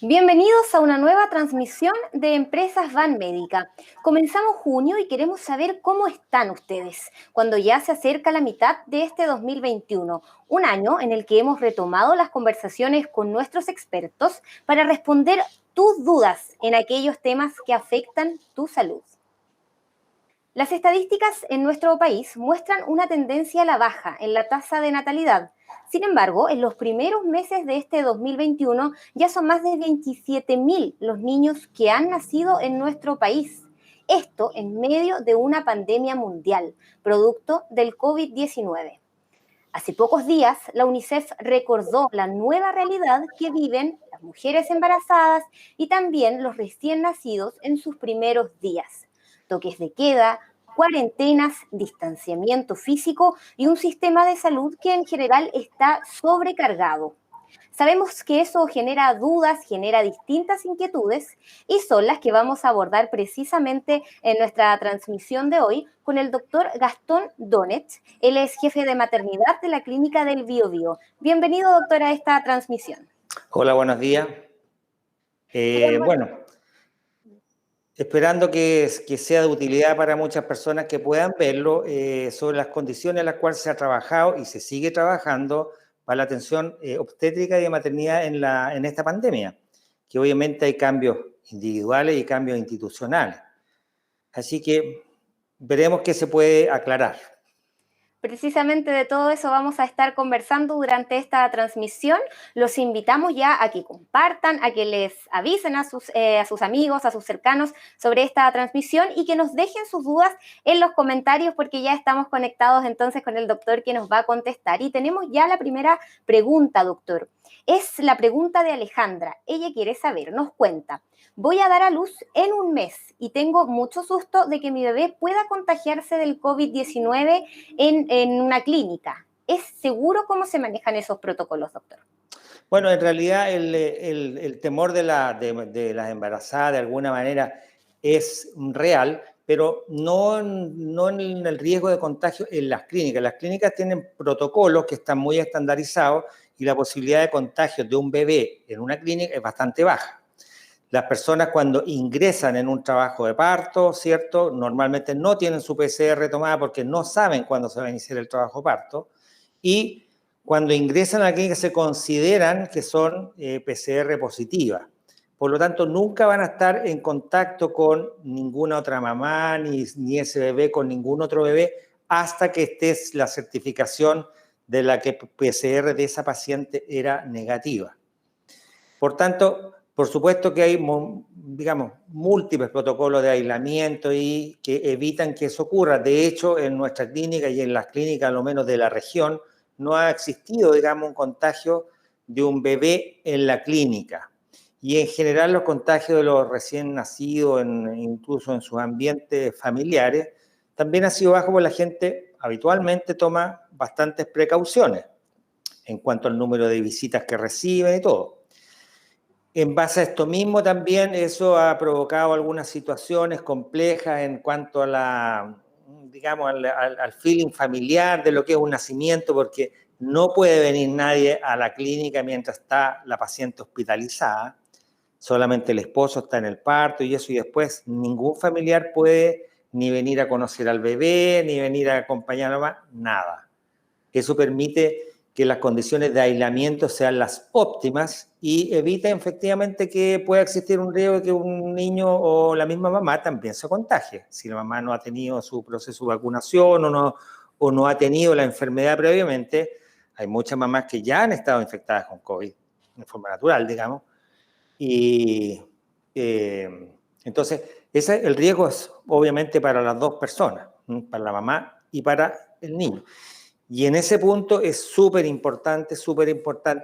Bienvenidos a una nueva transmisión de Empresas Van Médica. Comenzamos junio y queremos saber cómo están ustedes, cuando ya se acerca la mitad de este 2021, un año en el que hemos retomado las conversaciones con nuestros expertos para responder tus dudas en aquellos temas que afectan tu salud. Las estadísticas en nuestro país muestran una tendencia a la baja en la tasa de natalidad. Sin embargo, en los primeros meses de este 2021 ya son más de 27.000 los niños que han nacido en nuestro país. Esto en medio de una pandemia mundial, producto del COVID-19. Hace pocos días, la UNICEF recordó la nueva realidad que viven las mujeres embarazadas y también los recién nacidos en sus primeros días. Toques de queda, cuarentenas, distanciamiento físico y un sistema de salud que en general está sobrecargado. Sabemos que eso genera dudas, genera distintas inquietudes y son las que vamos a abordar precisamente en nuestra transmisión de hoy con el doctor Gastón Donet. Él es jefe de maternidad de la Clínica del Biobío. Bienvenido, doctor, a esta transmisión. Hola, buenos días. Bueno, esperando que sea de utilidad para muchas personas que puedan verlo sobre las condiciones en las cuales se ha trabajado y se sigue trabajando para la atención obstétrica y de maternidad en esta pandemia, que obviamente hay cambios individuales y cambios institucionales. Así que veremos qué se puede aclarar. Precisamente de todo eso vamos a estar conversando durante esta transmisión. Los invitamos ya a que compartan, a que les avisen a sus amigos, a sus cercanos sobre esta transmisión y que nos dejen sus dudas en los comentarios porque ya estamos conectados entonces con el doctor que nos va a contestar. Y tenemos ya la primera pregunta, doctor. Es la pregunta de Alejandra. Ella quiere saber, nos cuenta. Voy a dar a luz en un mes y tengo mucho susto de que mi bebé pueda contagiarse del COVID-19 en una clínica. ¿Es seguro cómo se manejan esos protocolos, doctor? Bueno, en realidad el temor de las embarazadas de alguna manera es real, pero no en el riesgo de contagio en las clínicas. Las clínicas tienen protocolos que están muy estandarizados y la posibilidad de contagio de un bebé en una clínica es bastante baja. Las personas cuando ingresan en un trabajo de parto, ¿cierto? Normalmente no tienen su PCR tomada porque no saben cuándo se va a iniciar el trabajo de parto y cuando ingresan a la clínica se consideran que son PCR positivas. Por lo tanto, nunca van a estar en contacto con ninguna otra mamá ni ese bebé con ningún otro bebé hasta que esté la certificación de la que PCR de esa paciente era negativa. Por tanto, por supuesto que hay, digamos, múltiples protocolos de aislamiento y que evitan que eso ocurra. De hecho, en nuestra clínica y en las clínicas, a lo menos de la región, no ha existido, digamos, un contagio de un bebé en la clínica. Y en general los contagios de los recién nacidos, incluso en sus ambientes familiares, también ha sido bajo porque la gente habitualmente toma bastantes precauciones en cuanto al número de visitas que reciben y todo. En base a esto mismo también eso ha provocado algunas situaciones complejas en cuanto a digamos, al feeling familiar de lo que es un nacimiento, porque no puede venir nadie a la clínica mientras está la paciente hospitalizada, solamente el esposo está en el parto y eso, y después ningún familiar puede ni venir a conocer al bebé, ni venir a acompañar a la mamá, nada. Eso permite que las condiciones de aislamiento sean las óptimas y evita efectivamente que pueda existir un riesgo de que un niño o la misma mamá también se contagie. Si la mamá no ha tenido su proceso de vacunación o no ha tenido la enfermedad previamente, hay muchas mamás que ya han estado infectadas con COVID, de forma natural, digamos. Y entonces, el riesgo es obviamente para las dos personas, para la mamá y para el niño. Y en ese punto es súper importante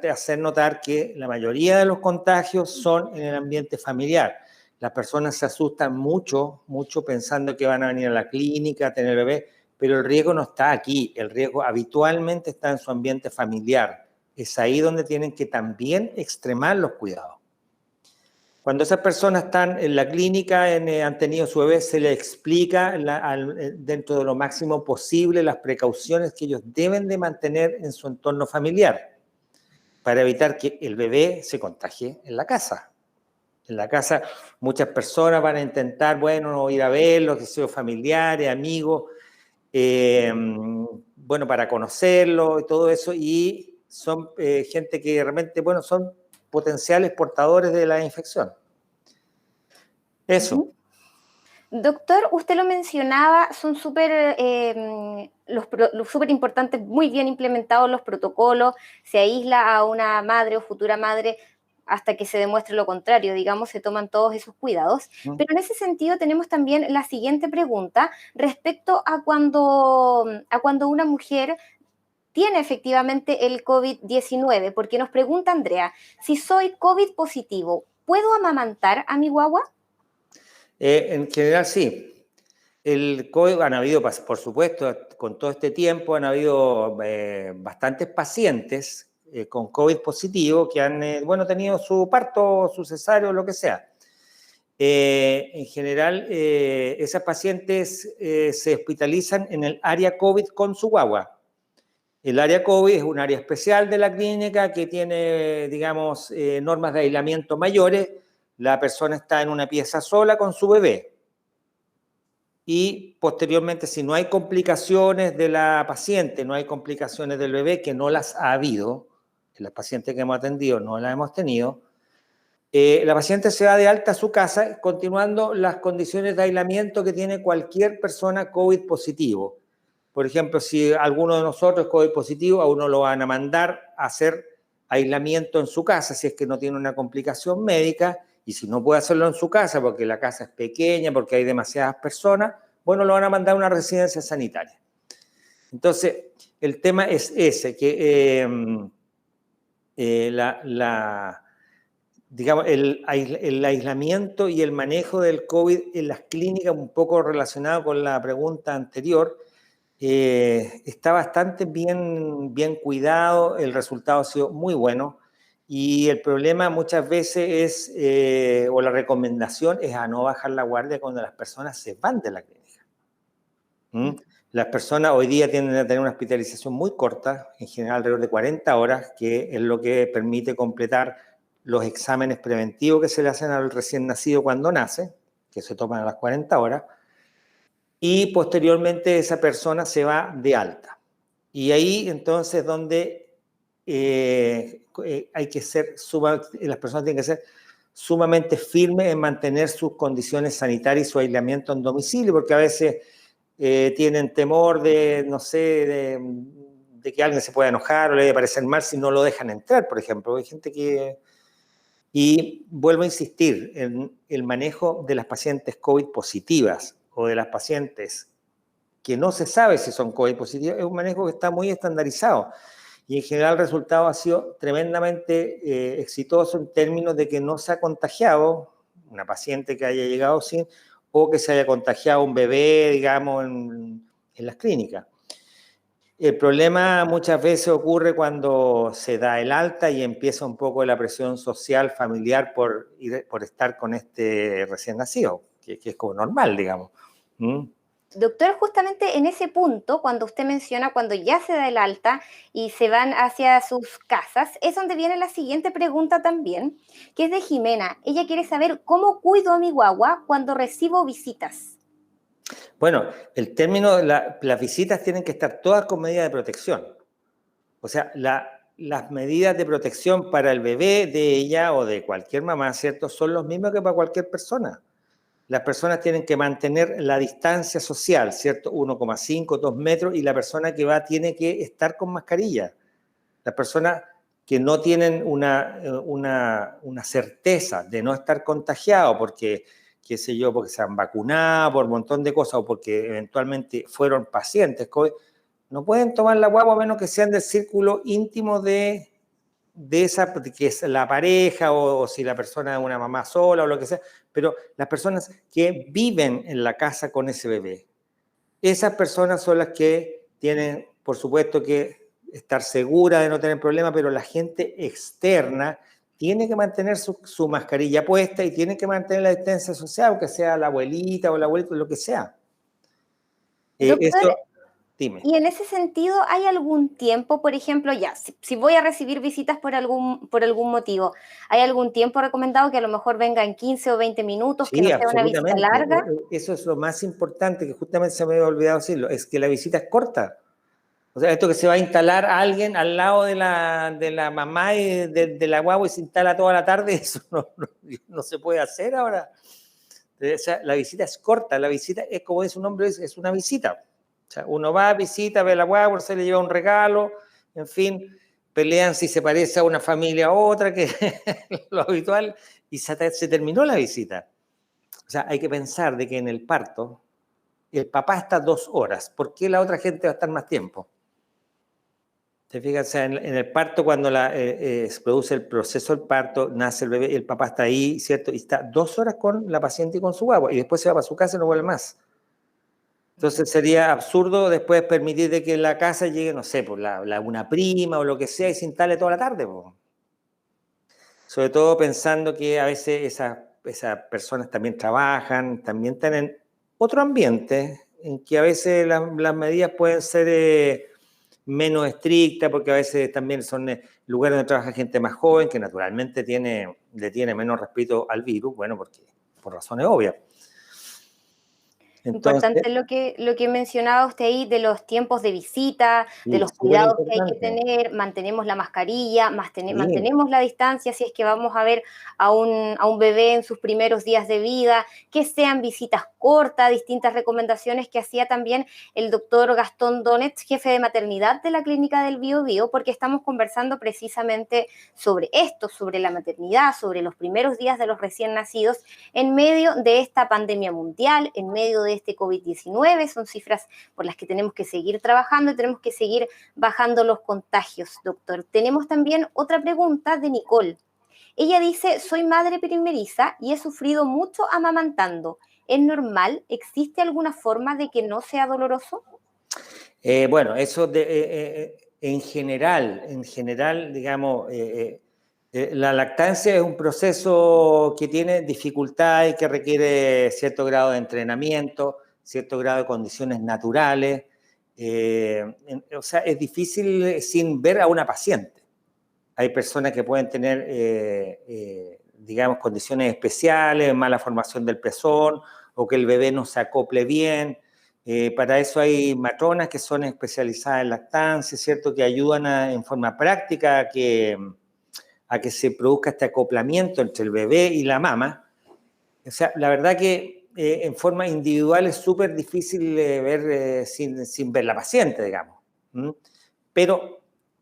hacer notar que la mayoría de los contagios son en el ambiente familiar. Las personas se asustan mucho pensando que van a venir a la clínica a tener bebé, pero el riesgo no está aquí, el riesgo habitualmente está en su ambiente familiar. Es ahí donde tienen que también extremar los cuidados. Cuando esas personas están en la clínica, han tenido su bebé, se les explica dentro de lo máximo posible las precauciones que ellos deben de mantener en su entorno familiar para evitar que el bebé se contagie en la casa. En la casa muchas personas van a intentar, bueno, no ir a verlos, que sean familiares, amigos, bueno, para conocerlos y todo eso, y son gente que realmente, bueno, son potenciales portadores de la infección. Eso. Doctor, usted lo mencionaba, son súper los súper importantes, muy bien implementados los protocolos, se aísla a una madre o futura madre hasta que se demuestre lo contrario, digamos, se toman todos esos cuidados. Pero en ese sentido tenemos también la siguiente pregunta respecto a cuando una mujer tiene efectivamente el COVID-19, porque nos pregunta Andrea, si soy COVID positivo, ¿puedo amamantar a mi guagua? En general, sí. El COVID, han habido, por supuesto, con todo este tiempo, han habido bastantes pacientes con COVID positivo que han, bueno, tenido su parto, su cesárea, lo que sea. En general, esas pacientes se hospitalizan en el área COVID con su guagua. El área COVID es un área especial de la clínica que tiene, digamos, normas de aislamiento mayores. La persona está en una pieza sola con su bebé. Y posteriormente, si no hay complicaciones de la paciente, no hay complicaciones del bebé, que no las ha habido, las pacientes que hemos atendido no las hemos tenido, la paciente se va de alta a su casa, continuando las condiciones de aislamiento que tiene cualquier persona COVID positivo. Por ejemplo, si alguno de nosotros es COVID positivo, a uno lo van a mandar a hacer aislamiento en su casa, si es que no tiene una complicación médica, y si no puede hacerlo en su casa porque la casa es pequeña, porque hay demasiadas personas, bueno, lo van a mandar a una residencia sanitaria. Entonces, el tema es ese, que digamos, el aislamiento y el manejo del COVID en las clínicas, un poco relacionado con la pregunta anterior, está bastante bien cuidado, el resultado ha sido muy bueno. Y el problema muchas veces es, o la recomendación es a no bajar la guardia cuando las personas se van de la clínica. Las personas hoy día tienden a tener una hospitalización muy corta, en general alrededor de 40 horas, que es lo que permite completar los exámenes preventivos que se le hacen al recién nacido cuando nace, que se toman a las 40 horas, y posteriormente esa persona se va de alta. Y ahí entonces donde hay que ser, las personas tienen que ser sumamente firmes en mantener sus condiciones sanitarias y su aislamiento en domicilio, porque a veces tienen temor de, no sé, de que alguien se pueda enojar o le vaya a parecer mal si no lo dejan entrar, por ejemplo. Hay gente que... Y vuelvo a insistir, en el manejo de las pacientes COVID positivas o de las pacientes que no se sabe si son COVID positivas, es un manejo que está muy estandarizado. Y en general el resultado ha sido tremendamente exitoso en términos de que no se ha contagiado una paciente que haya llegado sin, o que se haya contagiado un bebé, digamos, en las clínicas. El problema muchas veces ocurre cuando se da el alta y empieza un poco la presión social, familiar, por estar con este recién nacido, que es como normal, digamos. Doctor, justamente en ese punto, cuando usted menciona cuando ya se da el alta y se van hacia sus casas, es donde viene la siguiente pregunta también, que es de Jimena. Ella quiere saber cómo cuido a mi guagua cuando recibo visitas. Bueno, el término, las visitas tienen que estar todas con medidas de protección. O sea, las medidas de protección para el bebé de ella o de cualquier mamá, ¿cierto? Son los mismos que para cualquier persona. Las personas tienen que mantener la distancia social, ¿cierto? 1,5, 2 metros, y la persona que va tiene que estar con mascarilla. Las personas que no tienen una certeza de no estar contagiado porque, qué sé yo, porque se han vacunado, por un montón de cosas, o porque eventualmente fueron pacientes COVID, no pueden tomar la guagua a menos que sean del círculo íntimo de esa, que es la pareja, o si la persona es una mamá sola o lo que sea, pero las personas que viven en la casa con ese bebé, esas personas son las que tienen, por supuesto, que estar seguras de no tener problemas, pero la gente externa tiene que mantener su mascarilla puesta y tiene que mantener la distancia social, aunque sea la abuelita o el abuelito, lo que sea. Doctor, Eso, Dime. Y en ese sentido, ¿hay algún tiempo, por ejemplo, ya, si voy a recibir visitas por algún motivo, ¿hay algún tiempo recomendado que a lo mejor venga en 15 o 20 minutos, que Sí, no sea una visita absolutamente. larga? Eso es lo más importante, que justamente se me había olvidado decirlo, es que la visita es corta. O sea, esto que se va a instalar a alguien al lado de la mamá y de la guagua y se instala toda la tarde, eso no se puede hacer ahora. O sea, la visita es corta, la visita es, como dice su nombre, es una visita. O sea, uno va, visita, ve a la guagua, se le lleva un regalo, en fin, pelean si se parece a una familia a otra, que es lo habitual, y se terminó la visita. O sea, hay que pensar de que en el parto el papá está 2 horas. ¿Por qué la otra gente va a estar más tiempo? ¿Te fijas? O sea, en el parto, cuando se produce el proceso del parto, nace el bebé, el papá está ahí, ¿cierto? Y está 2 horas con la paciente y con su guagua, y después se va para su casa y no vuelve más. Entonces sería absurdo después permitir de que en la casa llegue, no sé, pues una prima o lo que sea y se instale toda la tarde. Pues. Sobre todo pensando que a veces esas personas también trabajan, también están en otro ambiente, en que a veces las medidas pueden ser menos estrictas, porque a veces también son lugares donde trabaja gente más joven, que naturalmente le tiene menos respeto al virus, bueno, porque por razones obvias. Entonces, Importante lo que mencionaba usted ahí de los tiempos de visita, de sí, los súper cuidados que hay que importante. tener, mantenemos la mascarilla, Sí, mantenemos la distancia si es que vamos a ver a un bebé en sus primeros días de vida, que sean visitas cortas, distintas recomendaciones que hacía también el doctor Gastón Donetz, jefe de maternidad de la Clínica del Bío Bío, porque estamos conversando precisamente sobre esto, sobre la maternidad, sobre los primeros días de los recién nacidos en medio de esta pandemia mundial, en medio de este COVID-19. Son cifras por las que tenemos que seguir trabajando y tenemos que seguir bajando los contagios, doctor. Tenemos también otra pregunta de Nicole. Ella dice, soy madre primeriza y he sufrido mucho amamantando. ¿Es normal? ¿Existe alguna forma de que no sea doloroso? bueno, eso en general, digamos, la lactancia es un proceso que tiene dificultad y que requiere cierto grado de entrenamiento, cierto grado de condiciones naturales. O sea, es difícil sin ver a una paciente. Hay personas que pueden tener, digamos, condiciones especiales, mala formación del pezón o que el bebé no se acople bien. Para eso hay matronas que son especializadas en lactancia, ¿cierto? Que ayudan en forma práctica a que se produzca este acoplamiento entre el bebé y la mama. O sea, la verdad que en forma individual es súper difícil ver sin ver la paciente, digamos. ¿Mm? Pero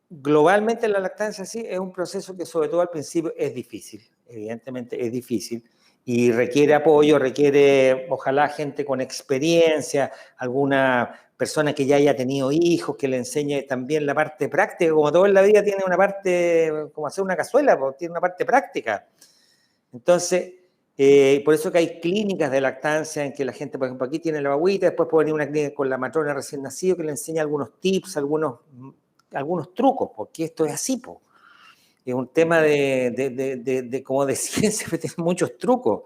globalmente la lactancia sí es un proceso que sobre todo al principio es difícil, evidentemente es difícil y requiere apoyo, requiere ojalá gente con experiencia, alguna persona que ya haya tenido hijos, que le enseñe también la parte práctica, como todo en la vida tiene una parte, como hacer una cazuela, pues, tiene una parte práctica. Entonces, por eso que hay clínicas de lactancia en que la gente, por ejemplo, aquí tiene la guagüita, después puede venir una clínica con la matrona recién nacido que le enseña algunos tips, algunos trucos, porque esto es así, po. Es un tema como de ciencia, que tiene muchos trucos.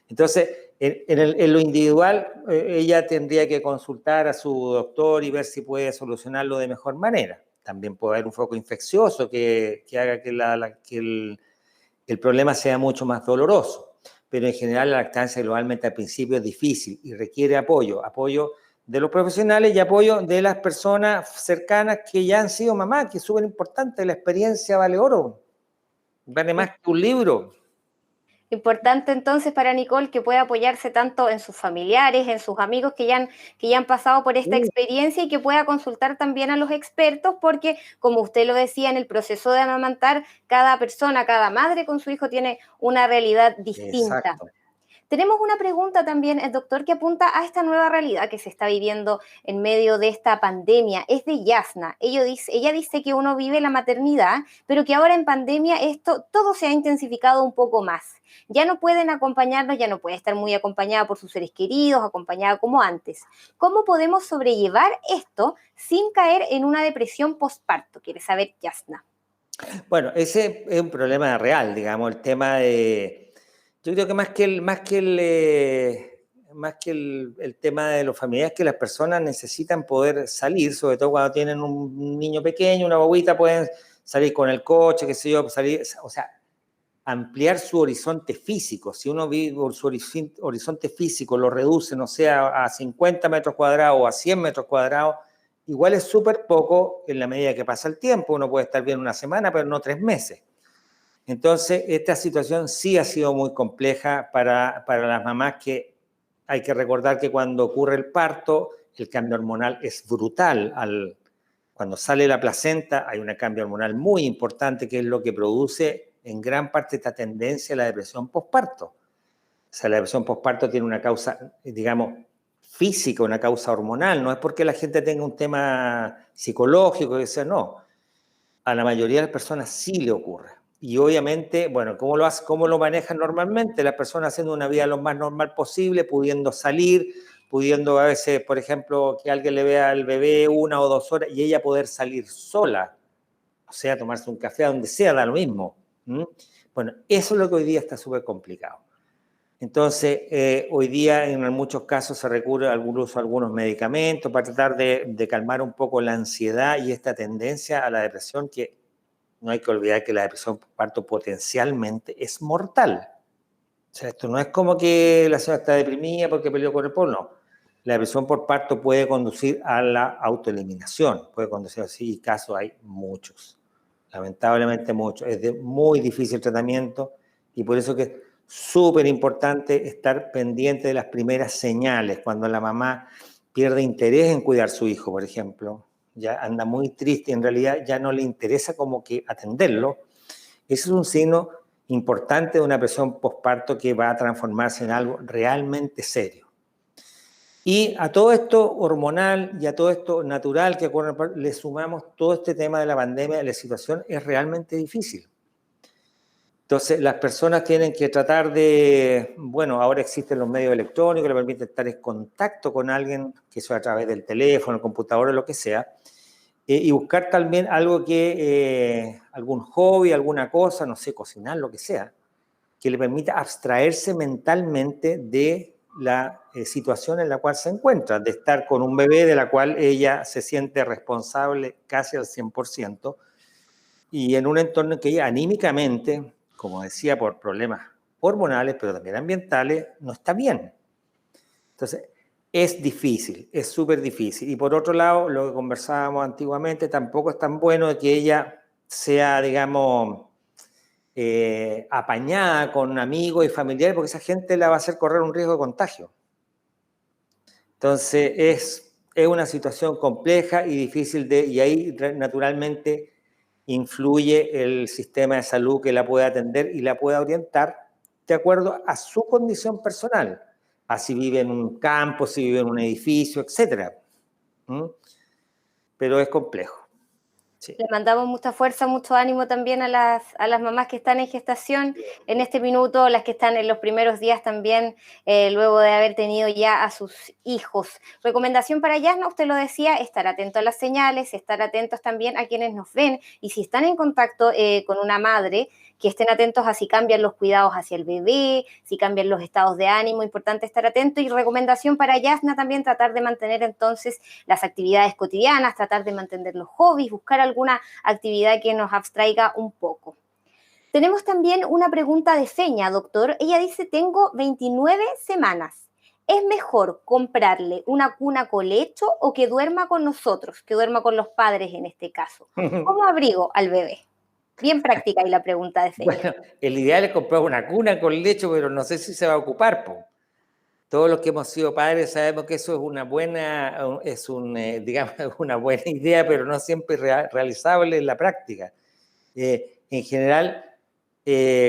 Entonces, en lo individual, ella tendría que consultar a su doctor y ver si puede solucionarlo de mejor manera. También puede haber un foco infeccioso que haga que el problema sea mucho más doloroso. Pero en general la lactancia globalmente al principio es difícil y requiere apoyo de los profesionales y apoyo de las personas cercanas que ya han sido mamás, que es súper importante, la experiencia vale oro, vale más que un libro. Importante entonces para Nicole que pueda apoyarse tanto en sus familiares, en sus amigos que ya han pasado por esta Sí, experiencia y que pueda consultar también a los expertos porque, como usted lo decía, en el proceso de amamantar, cada persona, cada madre con su hijo tiene una realidad distinta. exacto. Tenemos una pregunta también, el doctor, que apunta a esta nueva realidad que se está viviendo en medio de esta pandemia. Es de Yasna. Ella dice que uno vive la maternidad, pero que ahora en pandemia esto todo se ha intensificado un poco más. Ya no pueden acompañarnos, ya no puede estar muy acompañada por sus seres queridos, acompañada como antes. ¿Cómo podemos sobrellevar esto sin caer en una depresión postparto? Quiere saber Yasna. Bueno, ese es un problema real, digamos, el tema de... Yo creo que más que el tema de los familiares, que las personas necesitan poder salir, sobre todo cuando tienen un niño pequeño, una bobita, pueden salir con el coche, qué sé yo, salir, o sea, ampliar su horizonte físico. Si uno vive su horizonte físico, lo reduce, no sé, a 50 metros cuadrados o a 100 metros cuadrados, igual es súper poco en la medida que pasa el tiempo. Uno puede estar bien una semana, pero no 3 meses. Entonces, esta situación sí ha sido muy compleja para las mamás, que hay que recordar que cuando ocurre el parto, el cambio hormonal es brutal. Cuando sale la placenta hay un cambio hormonal muy importante, que es lo que produce en gran parte esta tendencia a la depresión posparto. O sea, la depresión posparto tiene una causa, digamos, física, una causa hormonal. No es porque la gente tenga un tema psicológico, que sea, no. A la mayoría de las personas sí le ocurre. Y obviamente, bueno, ¿cómo lo manejan normalmente? Las personas haciendo una vida lo más normal posible, pudiendo salir, pudiendo a veces, por ejemplo, que alguien le vea al bebé 1 o 2 horas y ella poder salir sola, o sea, tomarse un café a donde sea, da lo mismo. ¿Mm? Bueno, eso es lo que hoy día está súper complicado. Entonces, hoy día en muchos casos se recurre al uso de algunos medicamentos para tratar de calmar un poco la ansiedad y esta tendencia a la depresión, que no hay que olvidar que la depresión postparto potencialmente es mortal. O sea, esto no es como que la señora está deprimida porque peleó con el pueblo, no. La depresión por parto puede conducir a la autoeliminación, puede conducir así, y casos hay muchos, lamentablemente muchos. Es de muy difícil tratamiento y por eso que es súper importante estar pendiente de las primeras señales, cuando la mamá pierde interés en cuidar a su hijo, por ejemplo, ya anda muy triste y en realidad ya no le interesa como que atenderlo. Ese es un signo importante de una depresión postparto que va a transformarse en algo realmente serio. Y a todo esto hormonal y a todo esto natural que ocurre, le sumamos todo este tema de la pandemia. La situación es realmente difícil. Entonces, las personas tienen que tratar de, bueno, ahora existen los medios electrónicos que le permiten estar en contacto con alguien, que sea a través del teléfono, el computador o lo que sea, y buscar también algo algún hobby, alguna cosa, no sé, cocinar, lo que sea, que le permita abstraerse mentalmente de la situación en la cual se encuentra, de estar con un bebé de la cual ella se siente responsable casi al 100%, y en un entorno en que ella anímicamente, como decía, por problemas hormonales, pero también ambientales, no está bien. Entonces, es difícil, es súper difícil. Y por otro lado, lo que conversábamos antiguamente, tampoco es tan bueno de que ella sea, digamos, apañada con amigos y familiares, porque esa gente la va a hacer correr un riesgo de contagio. Entonces, es una situación compleja y difícil y ahí naturalmente influye el sistema de salud, que la puede atender y la puede orientar de acuerdo a su condición personal, a si vive en un campo, si vive en un edificio, etc. Pero es complejo. Sí. Le mandamos mucha fuerza, mucho ánimo también a las mamás que están en gestación en este minuto, las que están en los primeros días también, luego de haber tenido ya a sus hijos. Recomendación para Yasna, usted lo decía, estar atento a las señales, estar atentos también a quienes nos ven, y si están en contacto con una madre, que estén atentos a si cambian los cuidados hacia el bebé, si cambian los estados de ánimo, importante estar atento. Y recomendación para Yasna también, tratar de mantener entonces las actividades cotidianas, tratar de mantener los hobbies, buscar alguna actividad que nos abstraiga un poco. Tenemos también una pregunta de Feña, doctor. Ella dice, tengo 29 semanas. ¿Es mejor comprarle una cuna colecho o que duerma con nosotros, que duerma con los padres en este caso? ¿Cómo abrigo al bebé? Bien práctica y la pregunta de Feña. Bueno, el ideal es comprar una cuna con lecho, pero no sé si se va a ocupar, po. Todos los que hemos sido padres sabemos que eso es una buena, digamos, una buena idea, pero no siempre realizable en la práctica. En general,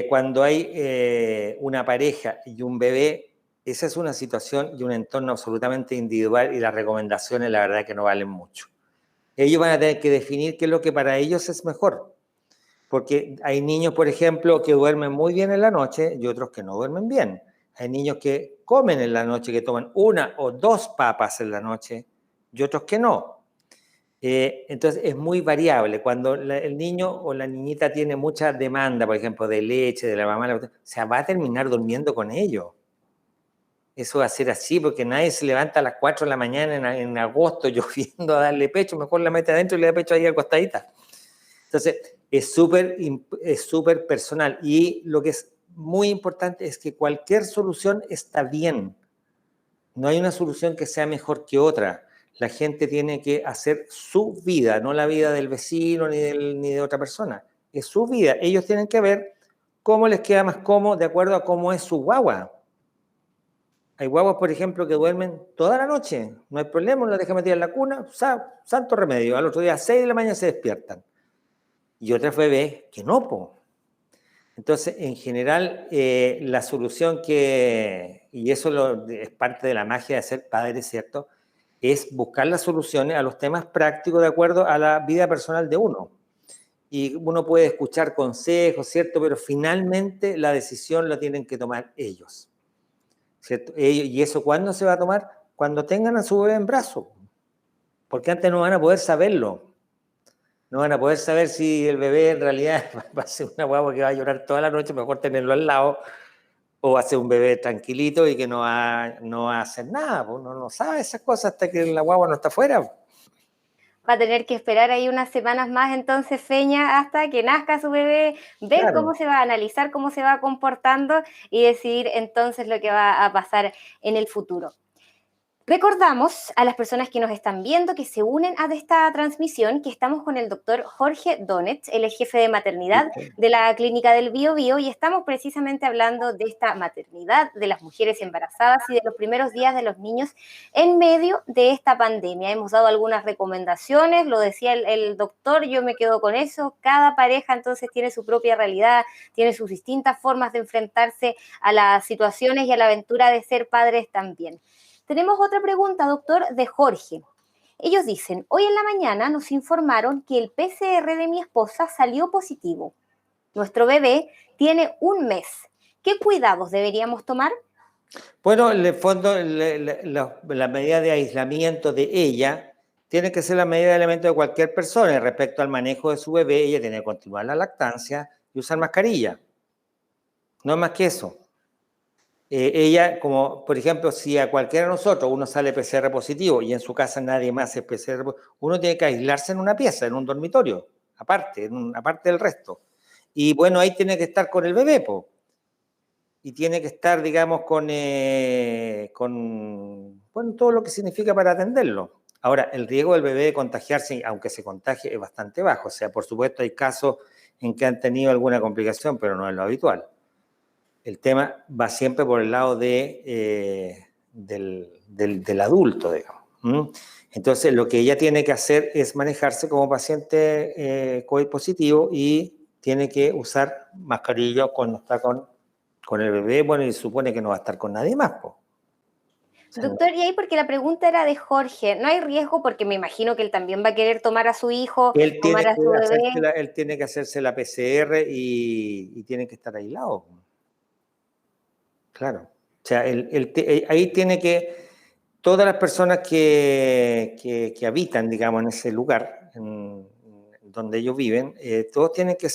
cuando hay una pareja y un bebé, esa es una situación y un entorno absolutamente individual, y las recomendaciones la verdad que no valen mucho. Ellos van a tener que definir qué es lo que para ellos es mejor. Porque hay niños, por ejemplo, que duermen muy bien en la noche y otros que no duermen bien. Hay niños que comen en la noche, que toman 1 o 2 papas en la noche y otros que no. Entonces es muy variable. Cuando el niño o la niñita tiene mucha demanda, por ejemplo, de leche, de la mamá, o sea, va a terminar durmiendo con ellos. eso va a ser así, porque nadie se levanta a las 4 de la mañana en agosto lloviendo a darle pecho, mejor la mete adentro y le da pecho ahí acostadita. Entonces, es súper personal. Y lo que es muy importante es que cualquier solución está bien. No hay una solución que sea mejor que otra. La gente tiene que hacer su vida, no la vida del vecino ni de otra persona. Es su vida. Ellos tienen que ver cómo les queda más cómodo de acuerdo a cómo es su guagua. Hay guaguas, por ejemplo, que duermen toda la noche. No hay problema, los dejan metidos en la cuna, santo remedio. Al otro día a 6 de la mañana se despiertan. Y otras bebés que no, po. Entonces, en general, la solución y eso es parte de la magia de ser padre, ¿cierto? Es buscar las soluciones a los temas prácticos de acuerdo a la vida personal de uno. Y uno puede escuchar consejos, ¿cierto? Pero finalmente la decisión la tienen que tomar ellos, ¿cierto? ¿Y eso cuándo se va a tomar? Cuando tengan a su bebé en brazos, porque antes no van a poder saberlo. No van a poder saber si el bebé en realidad va a ser una guagua que va a llorar toda la noche, mejor tenerlo al lado, o va a ser un bebé tranquilito y que no va a hacer nada. Uno no sabe esas cosas hasta que la guagua no está afuera. Va a tener que esperar ahí unas semanas más entonces, Feña, hasta que nazca su bebé, ver Claro. cómo se va a analizar, cómo se va comportando y decidir entonces lo que va a pasar en el futuro. Recordamos a las personas que nos están viendo, que se unen a esta transmisión, que estamos con el doctor Jorge Donetz, él es jefe de maternidad de la Clínica del Biobío, y estamos precisamente hablando de esta maternidad, de las mujeres embarazadas y de los primeros días de los niños en medio de esta pandemia. Hemos dado algunas recomendaciones, lo decía el doctor, yo me quedo con eso, cada pareja entonces tiene su propia realidad, tiene sus distintas formas de enfrentarse a las situaciones y a la aventura de ser padres también. Tenemos otra pregunta, doctor, de Jorge. Ellos dicen, hoy en la mañana nos informaron que el PCR de mi esposa salió positivo. Nuestro bebé tiene 1 mes. ¿Qué cuidados deberíamos tomar? Bueno, en el fondo, la medida de aislamiento de ella tiene que ser la medida de aislamiento de cualquier persona. Y respecto al manejo de su bebé, ella tiene que continuar la lactancia y usar mascarilla. No es más que eso. Ella, como por ejemplo, si a cualquiera de nosotros uno sale PCR positivo y en su casa nadie más es PCR positivo, uno tiene que aislarse en una pieza, en un dormitorio, aparte, aparte del resto. Y bueno, ahí tiene que estar con el bebé, po. Y tiene que estar, digamos, bueno, todo lo que significa para atenderlo. Ahora, el riesgo del bebé de contagiarse, aunque se contagie, es bastante bajo. O sea, por supuesto, hay casos en que han tenido alguna complicación, pero no es lo habitual. El tema va siempre por el lado del adulto, digamos. Entonces, lo que ella tiene que hacer es manejarse como paciente COVID positivo y tiene que usar mascarilla cuando está con el bebé, bueno, y supone que no va a estar con nadie más, po. O sea, Doctor, y ahí porque la pregunta era de Jorge, ¿no hay riesgo? Porque me imagino que él también va a querer tomar a su hijo, tomar a su bebé. él tiene que hacerse la PCR y tiene que estar aislado. Claro. O sea, ahí tiene que, todas las personas que habitan, digamos, en ese lugar, donde ellos viven, todos tienen que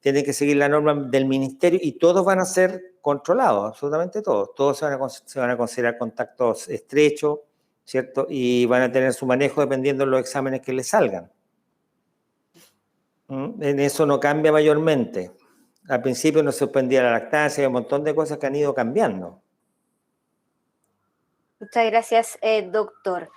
tienen que seguir la norma del ministerio y todos van a ser controlados, absolutamente todos. Todos se van a considerar contactos estrechos, ¿cierto? Y van a tener su manejo dependiendo de los exámenes que les salgan. En eso no cambia mayormente. Al principio no se suspendía la lactancia, hay un montón de cosas que han ido cambiando. Muchas gracias, doctor.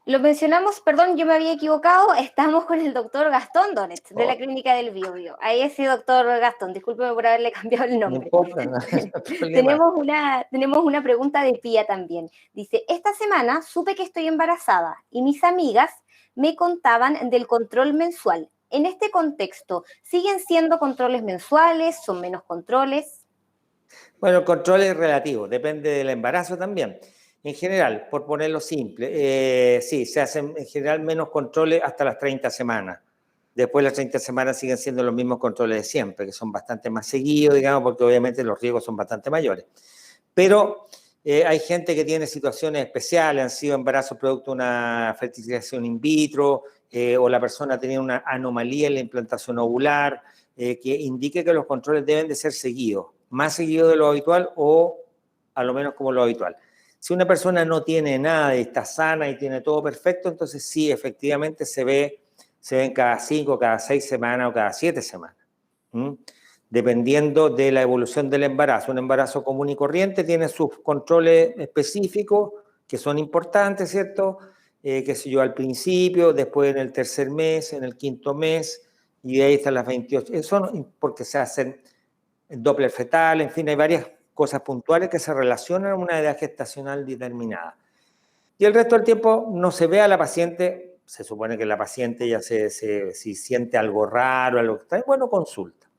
Lo mencionamos, perdón, yo me había equivocado, estamos con el doctor Gastón Donetz, de la Clínica del Biobío. Ahí es el doctor Gastón, discúlpeme por haberle cambiado el No nombre. importa, no hay problema. Tenemos una pregunta de Pía también. Dice, esta semana supe que estoy embarazada y mis amigas me contaban del control mensual. En este contexto, ¿siguen siendo controles mensuales? ¿Son menos controles? Bueno, el control es relativo, depende del embarazo también. En general, por ponerlo simple, sí, se hacen en general menos controles hasta las 30 semanas. Después de las 30 semanas siguen siendo los mismos controles de siempre, que son bastante más seguidos, digamos, porque obviamente los riesgos son bastante mayores. Pero hay gente que tiene situaciones especiales, han sido embarazos producto de una fertilización in vitro, o la persona tenía una anomalía en la implantación ovular, que indique que los controles deben de ser seguidos, más seguidos de lo habitual o a lo menos como lo habitual. Si una persona no tiene nada y está sana y tiene todo perfecto, entonces sí, efectivamente se ven cada 5, cada 6 semanas o cada 7 semanas. Dependiendo de la evolución del embarazo. Un embarazo común y corriente tiene sus controles específicos que son importantes, ¿cierto? Qué sé yo, al principio, después en el tercer mes, en el quinto mes, y de ahí hasta las 28. Eso porque se hacen Doppler fetal, en fin, hay varias cosas puntuales que se relacionan a una edad gestacional determinada. Y el resto del tiempo no se ve a la paciente, se supone que la paciente ya si siente algo raro, algo que está, bueno, consulta.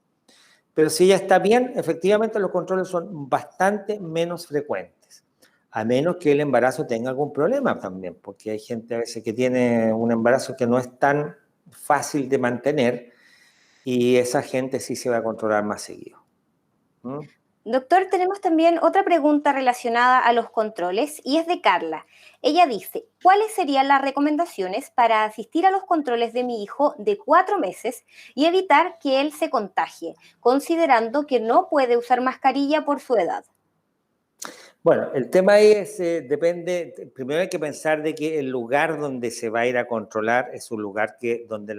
Pero si ella está bien, efectivamente los controles son bastante menos frecuentes, a menos que el embarazo tenga algún problema también, porque hay gente a veces que tiene un embarazo que no es tan fácil de mantener y esa gente sí se va a controlar más seguido. Doctor, tenemos también otra pregunta relacionada a los controles y es de Carla. Ella dice, ¿cuáles serían las recomendaciones para asistir a los controles de mi hijo de 4 meses y evitar que él se contagie, considerando que no puede usar mascarilla por su edad? Bueno, el tema ahí depende, primero hay que pensar de que el lugar donde se va a ir a controlar es un lugar donde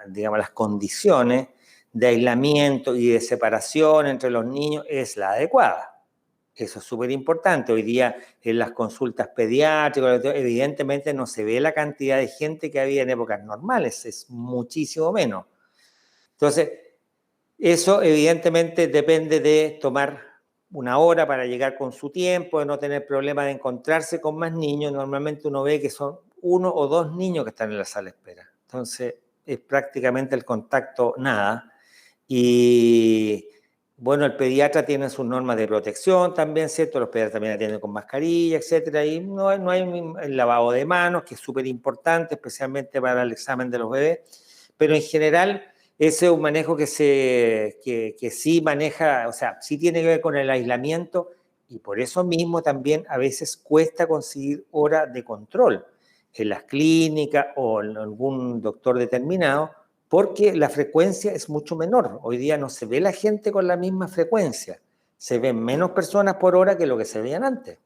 digamos, las condiciones de aislamiento y de separación entre los niños es la adecuada. Eso es súper importante. Hoy día en las consultas pediátricas, evidentemente no se ve la cantidad de gente que había en épocas normales, es muchísimo menos. Entonces, eso evidentemente depende de tomar una hora para llegar con su tiempo, de no tener problema de encontrarse con más niños. Normalmente uno ve que son 1 o 2 niños que están en la sala de espera. Entonces, es prácticamente el contacto nada. Y bueno, el pediatra tiene sus normas de protección también, ¿cierto? Los pediatras también atienden con mascarilla, etcétera. Y no hay el lavado de manos, que es súper importante, especialmente para el examen de los bebés. Pero en general, ese es un manejo que sí maneja, o sea, sí tiene que ver con el aislamiento y por eso mismo también a veces cuesta conseguir horas de control en las clínicas o en algún doctor determinado, porque la frecuencia es mucho menor. Hoy día no se ve la gente con la misma frecuencia. Se ven menos personas por hora que lo que se veían antes.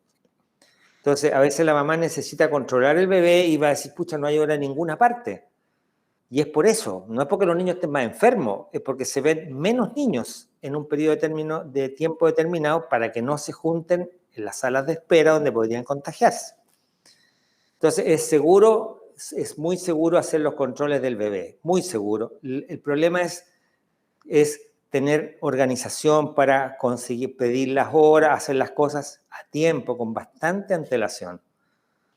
Entonces, a veces la mamá necesita controlar el bebé y va a decir, pucha, no hay hora en ninguna parte. Y es por eso, no es porque los niños estén más enfermos, es porque se ven menos niños en un periodo de tiempo determinado para que no se junten en las salas de espera donde podrían contagiarse. Entonces, es muy seguro hacer los controles del bebé, muy seguro. El problema es tener organización para conseguir pedir las horas, hacer las cosas a tiempo, con bastante antelación.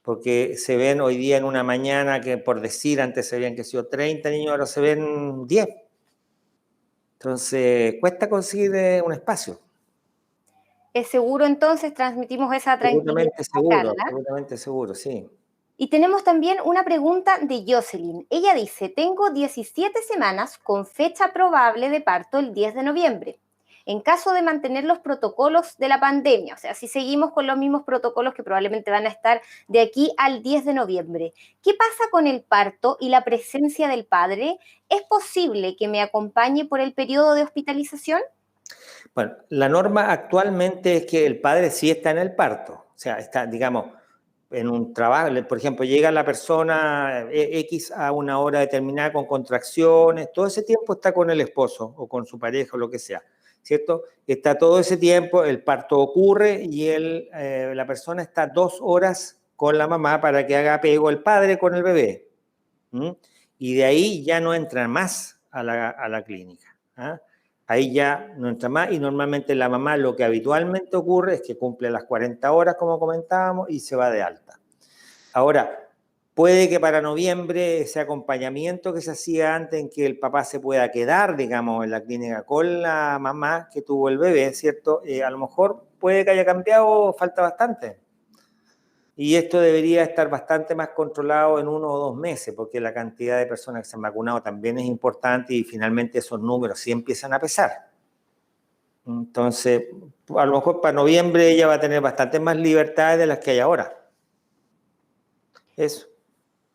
Porque se ven hoy día en una mañana que, por decir, antes se veían que si 30 niños, ahora se ven 10. Entonces, cuesta conseguir un espacio. ¿Es seguro entonces? Transmitimos esa tranquilidad a Carla. Seguramente seguro, sí. Y tenemos también una pregunta de Jocelyn. Ella dice, tengo 17 semanas con fecha probable de parto el 10 de noviembre. En caso de mantener los protocolos de la pandemia, o sea, si seguimos con los mismos protocolos que probablemente van a estar de aquí al 10 de noviembre, ¿qué pasa con el parto y la presencia del padre? ¿Es posible que me acompañe por el periodo de hospitalización? Bueno, la norma actualmente es que el padre sí está en el parto. O sea, está, digamos, en un trabajo, por ejemplo, llega la persona X a una hora determinada con contracciones, todo ese tiempo está con el esposo o con su pareja o lo que sea, ¿cierto? Está todo ese tiempo, el parto ocurre y la persona está 2 horas con la mamá para que haga apego el padre con el bebé. Y de ahí ya no entra más a la clínica. ¿Ah? Ahí ya no entra más y normalmente la mamá lo que habitualmente ocurre es que cumple las 40 horas, como comentábamos, y se va de alta. Ahora, puede que para noviembre ese acompañamiento que se hacía antes en que el papá se pueda quedar, digamos, en la clínica con la mamá que tuvo el bebé, ¿cierto? A lo mejor puede que haya cambiado, falta bastante. Y esto debería estar bastante más controlado en 1 o 2 meses, porque la cantidad de personas que se han vacunado también es importante y finalmente esos números sí empiezan a pesar. Entonces, a lo mejor para noviembre ella va a tener bastante más libertades de las que hay ahora. Eso.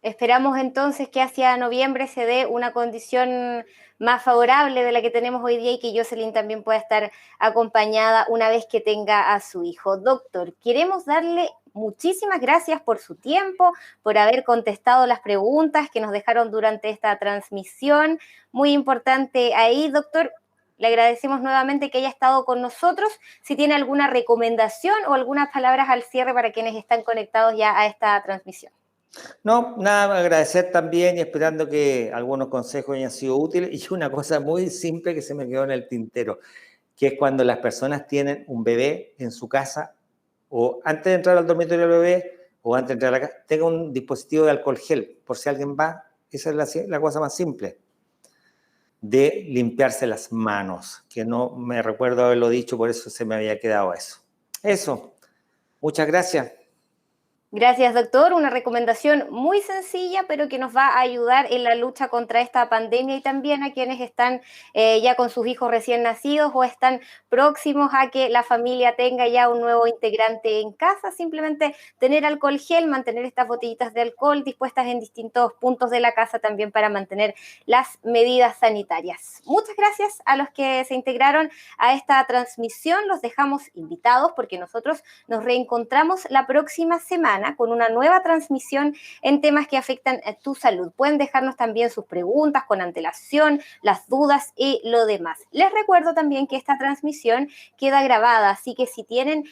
Esperamos entonces que hacia noviembre se dé una condición más favorable de la que tenemos hoy día y que Jocelyn también pueda estar acompañada una vez que tenga a su hijo. Doctor, queremos darle muchísimas gracias por su tiempo, por haber contestado las preguntas que nos dejaron durante esta transmisión. Muy importante ahí, doctor. Le agradecemos nuevamente que haya estado con nosotros. Si tiene alguna recomendación o algunas palabras al cierre para quienes están conectados ya a esta transmisión. No, nada, agradecer también y esperando que algunos consejos hayan sido útiles. Y una cosa muy simple que se me quedó en el tintero, que es cuando las personas tienen un bebé en su casa o antes de entrar al dormitorio del bebé o antes de entrar a la casa, tenga un dispositivo de alcohol gel, por si alguien va. Esa es la cosa más simple, de limpiarse las manos, que no me recuerdo haberlo dicho, por eso se me había quedado eso. Eso, muchas gracias. Gracias, doctor. Una recomendación muy sencilla, pero que nos va a ayudar en la lucha contra esta pandemia y también a quienes están ya con sus hijos recién nacidos o están próximos a que la familia tenga ya un nuevo integrante en casa. Simplemente tener alcohol gel, mantener estas botellitas de alcohol dispuestas en distintos puntos de la casa también para mantener las medidas sanitarias. Muchas gracias a los que se integraron a esta transmisión. Los dejamos invitados porque nosotros nos reencontramos la próxima semana con una nueva transmisión en temas que afectan a tu salud. Pueden dejarnos también sus preguntas con antelación, las dudas y lo demás. Les recuerdo también que esta transmisión queda grabada, así que si tienen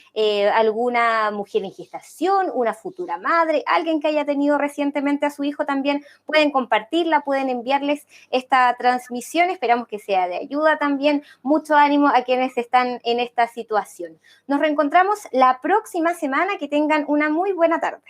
alguna mujer en gestación, una futura madre, alguien que haya tenido recientemente a su hijo, también pueden compartirla, pueden enviarles esta transmisión. Esperamos que sea de ayuda también. Mucho ánimo a quienes están en esta situación. Nos reencontramos la próxima semana. Que tengan una muy buena tarde.